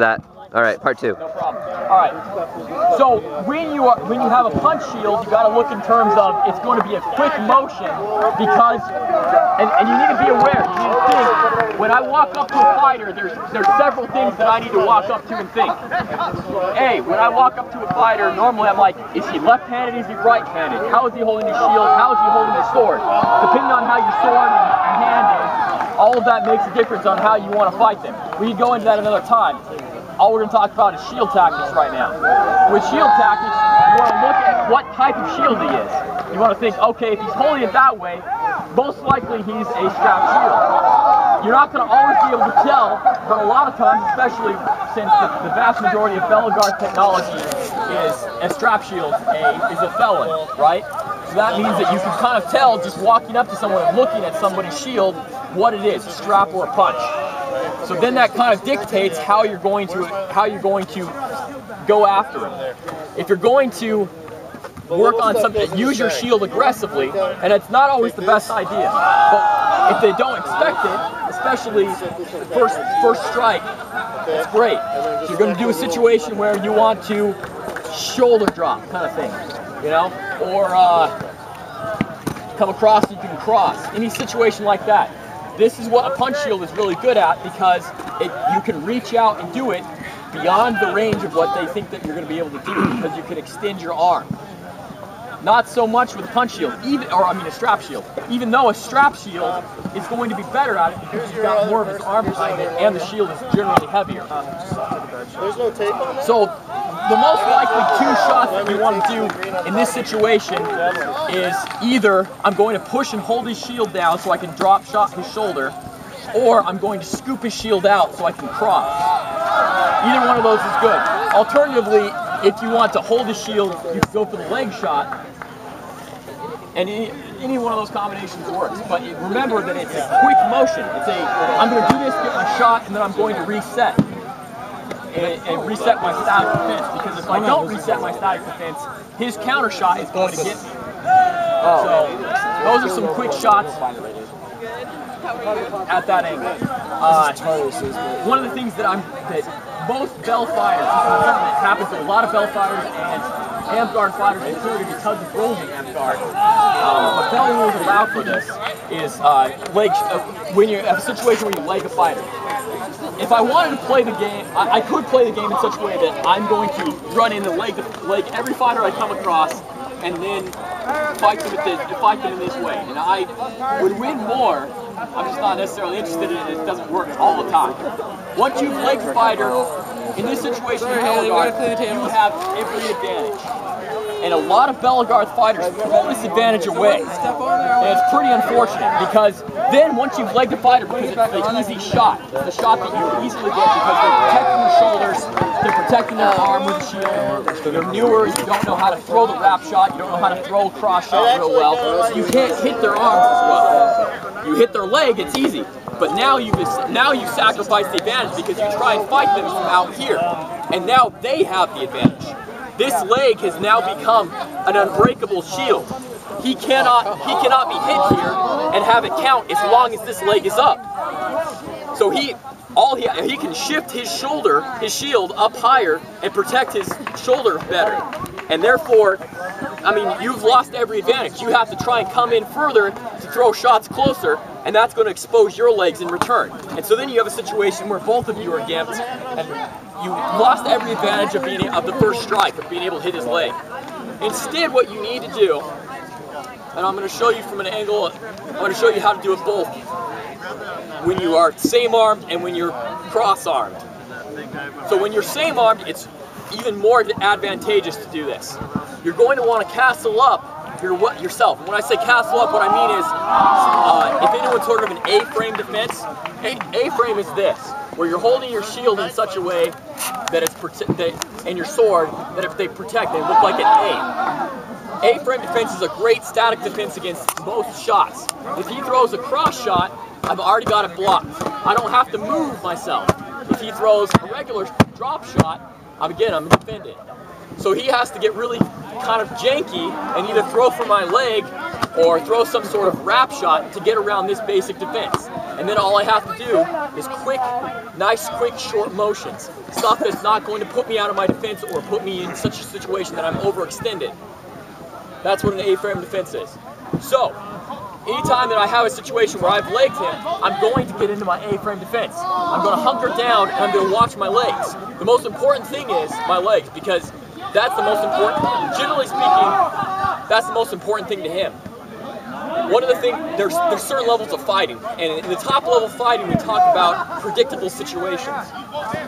that. All right, part 2. No problem. All right. So when you have a punch shield, you got to look in terms of it's going to be a quick motion because, and you need to be aware. You need to think when I walk up to a fighter, there's several things that I need to walk up to and think. A, when I walk up to a fighter, normally I'm like, is he left-handed? Is he right-handed? How is he holding his shield? How is he holding his sword? Depending on how your sword and your hand is, all of that makes a difference on how you want to fight them. We can go into that another time. All we're going to talk about is shield tactics right now. With shield tactics, you want to look at what type of shield he is. You want to think, okay, if he's holding it that way, most likely he's a strap shield. You're not going to always be able to tell, but a lot of times, especially since the vast majority of Bellegarde technology is a strap shield, is a felon, right? So that means that you can kind of tell just walking up to someone and looking at somebody's shield what it is, a strap or a punch. So then that kind of dictates how you're going to go after them. If you're going to work on something, use your shield aggressively, and it's not always the best idea. But if they don't expect it, especially first strike, it's great. So you're going to do a situation where you want to shoulder drop kind of thing, you know, or come across so you can cross. Any situation like that. This is what a punch shield is really good at because you can reach out and do it beyond the range of what they think that you're going to be able to do because you can extend your arm. Not so much with a punch shield, a strap shield. Even though a strap shield is going to be better at it because you've got more of his arm behind it and the shield is generally heavier. There's no tape on that? So the most likely 2 shots that you want to do in this situation is either I'm going to push and hold his shield down so I can drop shot his shoulder, or I'm going to scoop his shield out so I can cross. Either one of those is good. Alternatively, if you want to hold his shield, you can go for the leg shot, and any one of those combinations works. But remember that it's a quick motion. I'm going to do this, get my shot, and then I'm going to reset. And reset my static defense, because if I don't reset my static defense, his counter shot is going to get me. So those are some quick shots at that angle. One of the things that most Bell fighters, this is something that happens to a lot of Bell fighters and Amguard fighters included because of rules in Amguard. But Bell rules allow for this is when you have a situation where you leg a fighter. If I wanted to play the game, I could play the game in such a way that I'm going to run in and leg every fighter I come across and then fight them in this way. And I would win more. I'm just not necessarily interested in it. It doesn't work all the time. Once you've legged a fighter, in this situation in Bellegarde, you have every advantage. And a lot of Bellegarde fighters throw this advantage away. And it's pretty unfortunate because then once you've legged a fighter, because it's the easy shot, it's the shot that you easily get because they're protecting their shoulders, they're protecting their arm with a shield, you're newer, you don't know how to throw the wrap shot, you don't know how to throw a cross shot real well, you can't hit their arms as well. You hit their leg, it's easy. But now you sacrifice the advantage because you try and fight them from out here. And now they have the advantage. This leg has now become an unbreakable shield. He cannot be hit here and have it count as long as this leg is up. So he can shift his shield up higher and protect his shoulder better. And therefore, I mean, you've lost every advantage. You have to try and come in further to throw shots closer, and that's going to expose your legs in return. And so then you have a situation where both of you are gimped, and you lost every advantage of the first strike, of being able to hit his leg. Instead, what you need to do, and I'm going to show you from an angle, I'm going to show you how to do it both when you are same-armed and when you're cross-armed. So when you're same-armed, it's even more advantageous to do this. You're going to want to castle up yourself. And when I say castle up, what I mean is, if anyone's heard of an A-frame defense, A-frame is this, where you're holding your shield in such a way that and your sword, that if they protect, they look like an A. A-frame defense is a great static defense against most shots. If he throws a cross shot, I've already got it blocked. I don't have to move myself. If he throws a regular drop shot, I'm defended. So he has to get really kind of janky and either throw for my leg or throw some sort of wrap shot to get around this basic defense. And then all I have to do is nice, quick, short motions. Stuff that's not going to put me out of my defense or put me in such a situation that I'm overextended. That's what an A-frame defense is. So, anytime that I have a situation where I've legged him, I'm going to get into my A-frame defense. I'm going to hunker down and I'm going to watch my legs. The most important thing is my legs, because that's the most important, generally speaking, that's the most important thing to him. One of the things, there's certain levels of fighting, and in the top level of fighting we talk about predictable situations.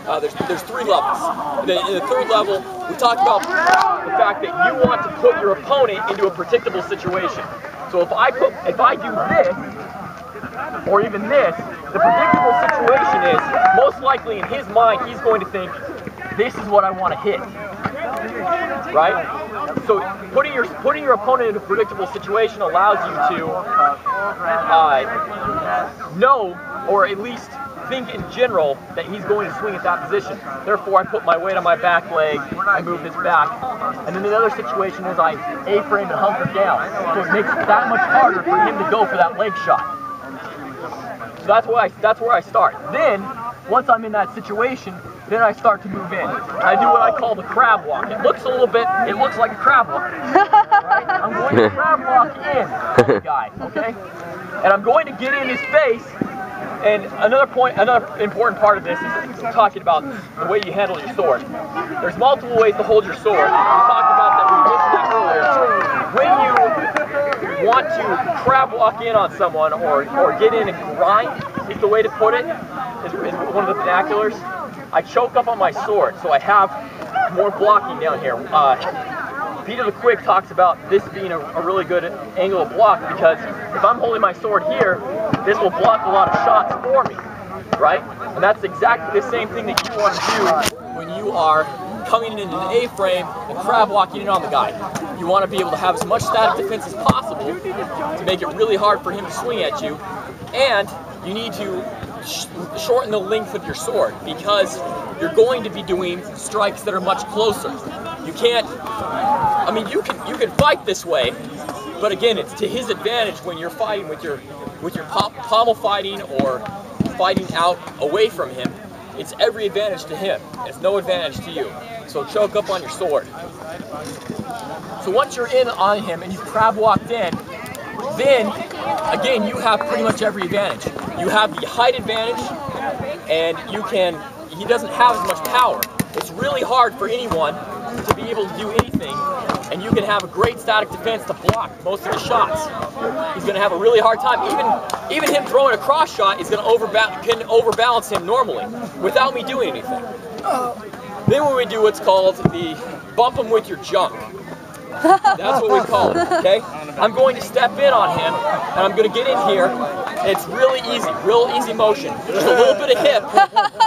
There's 3 levels. And then in the 3rd level we talk about the fact that you want to put your opponent into a predictable situation. So if I do this, or even this, the predictable situation is, most likely in his mind, he's going to think, this is what I want to hit. Right? So putting your opponent in a predictable situation allows you to know, or at least think in general, that he's going to swing at that position. Therefore, I put my weight on my back leg, I move this back, and then another situation is I A-frame and hunker down. So it makes it that much harder for him to go for that leg shot. So that's where I start. Then, once I'm in that situation, then I start to move in. I do what I call the crab walk. It looks like a crab walk. Right? I'm going to crab walk in the guy, okay? And I'm going to get in his face. And another important part of this is talking about the way you handle your sword. There's multiple ways to hold your sword. We talked about that, we mentioned that earlier. When you want to crab walk in on someone or get in and grind, is the way to put it, is one of the vernaculars. I choke up on my sword, so I have more blocking down here. Pt.2 talks about this being a really good angle of block, because if I'm holding my sword here, this will block a lot of shots for me, right? And that's exactly the same thing that you want to do when you are coming in an A-frame and crab walking in on the guy. You want to be able to have as much static defense as possible to make it really hard for him to swing at you, and you need to shorten the length of your sword, because you're going to be doing strikes that are much closer. You can't, I mean, you can fight this way, but again, it's to his advantage when you're fighting with your pommel fighting or fighting out away from him. It's every advantage to him. It's no advantage to you. So choke up on your sword. So once you're in on him and you've crab walked in, then again you have pretty much every advantage. You have the height advantage, and he doesn't have as much power. It's really hard for anyone to be able to do anything, and you can have a great static defense to block most of the shots. He's going to have a really hard time. Even him throwing a cross shot is going to overbalance him normally without me doing anything. Then when we do what's called the bump him with your junk. That's what we call it, okay? I'm going to step in on him, and I'm going to get in here, and it's really easy, real easy motion. Just a little bit of hip,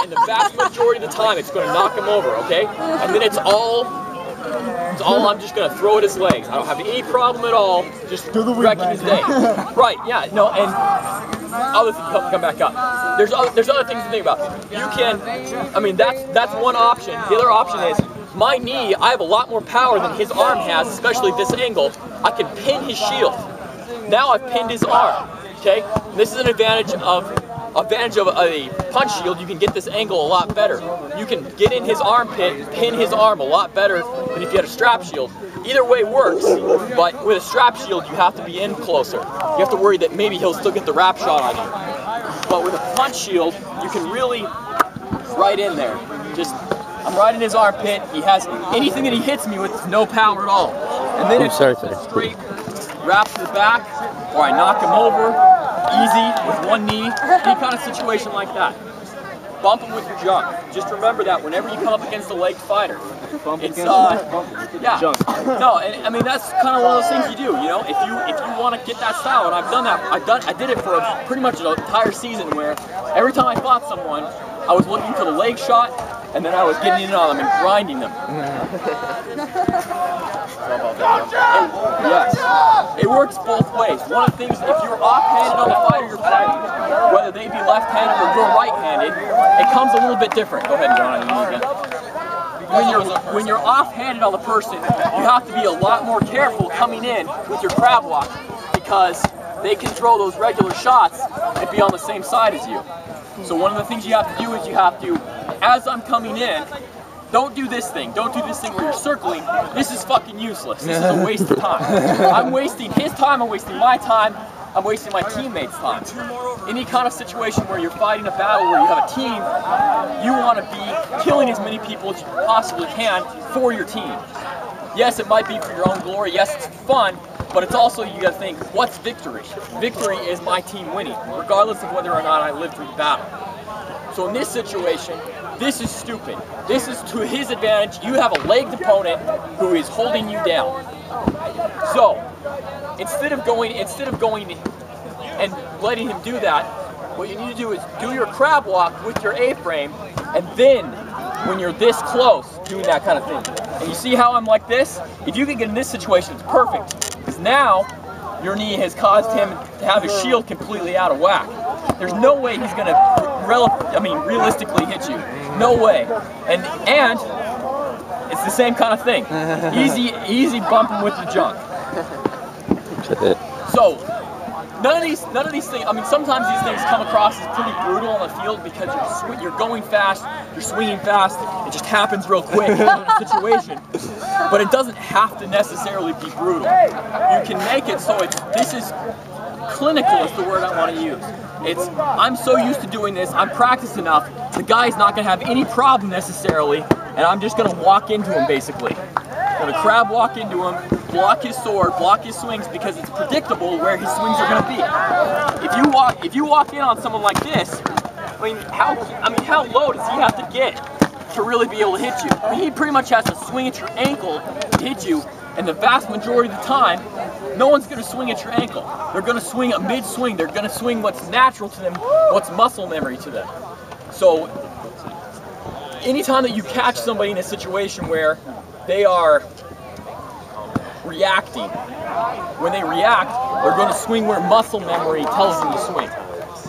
and the vast majority of the time it's going to knock him over, okay? And then it's all I'm just going to throw at his legs. I don't have any problem at all just wrecking his day. Right, yeah, no, and other things come back up. There's other things to think about. You can, I mean, that's one option. The other option is, my knee, I have a lot more power than his arm has, especially at this angle. I can pin his shield. Now I've pinned his arm, okay? This is an advantage of a punch shield. You can get this angle a lot better. You can get in his armpit, pin his arm a lot better than if you had a strap shield. Either way works, but with a strap shield you have to be in closer. You have to worry that maybe he'll still get the wrap shot on you. But with a punch shield, you can really right in there. I'm right in his armpit. He has anything that he hits me with is no power at all. And then it's a straight wrap to the back, or I knock him over, easy, with one knee, any kind of situation like that. Bump him with your junk. Just remember that whenever you come up against a legged fighter, it's yeah. No, and I mean that's kind of one of those things you do. You know, if you want to get that style, and I've done that. I did it for pretty much an entire season, where every time I fought someone, I was looking for the leg shot, and then I was getting in on them and grinding them. Yes, it works both ways. One of the things, if you're offhanded on the fighter you're fighting, whether they be left-handed or you're right-handed, it comes a little bit different. Go ahead, John. When you're offhanded on the person, you have to be a lot more careful coming in with your crab walk, because they can throw those regular shots and be on the same side as you. So one of the things you have to do is you have to, as I'm coming in, don't do this thing. Don't do this thing where you're circling. This is fucking useless. This is a waste of time. I'm wasting his time, I'm wasting my time, I'm wasting my teammates' time. Any kind of situation where you're fighting a battle where you have a team, you want to be killing as many people as you possibly can for your team. Yes, it might be for your own glory. Yes, it's fun, but it's also, you gotta think, what's victory? Victory is my team winning, regardless of whether or not I live through the battle. So in this situation, this is stupid. This is to his advantage. You have a legged opponent who is holding you down. So instead of going and letting him do that, what you need to do is do your crab walk with your A-frame, and then when you're this close, doing that kind of thing. And you see how I'm like this? If you can get in this situation, it's perfect. Because now your knee has caused him to have his shield completely out of whack. There's no way he's gonna realistically hit you. No way. And it's the same kind of thing. Easy bumping with the junk. So none of these things. I mean, sometimes these things come across as pretty brutal on the field because you're going fast, you're swinging fast. It just happens real quick in a situation. But it doesn't have to necessarily be brutal. You can make it so this is clinical is the word I want to use. I'm so used to doing this, I'm practiced enough, the guy's not going to have any problem necessarily, and I'm just going to walk into him basically. I'm going to crab walk into him, block his sword, block his swings, because it's predictable where his swings are going to be. If you walk in on someone like this, how low does he have to get to really be able to hit you? I mean, he pretty much has to swing at your ankle to hit you, and the vast majority of the time, no one's going to swing at your ankle. They're going to swing a mid-swing. They're going to swing what's natural to them, what's muscle memory to them. So anytime that you catch somebody in a situation where they are reacting, when they react, they're going to swing where muscle memory tells them to swing.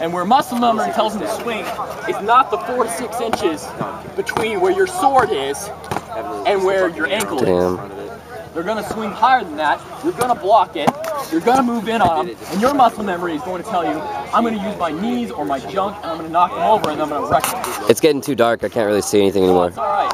And where muscle memory tells them to swing is not the 4 to 6 inches between where your sword is and where your ankle is. They're going to swing higher than that, you're going to block it, you're going to move in on them, and your muscle memory is going to tell you, I'm going to use my knees or my junk, and I'm going to knock them over, and I'm going to wreck them. It's getting too dark, I can't really see anything anymore. It's alright.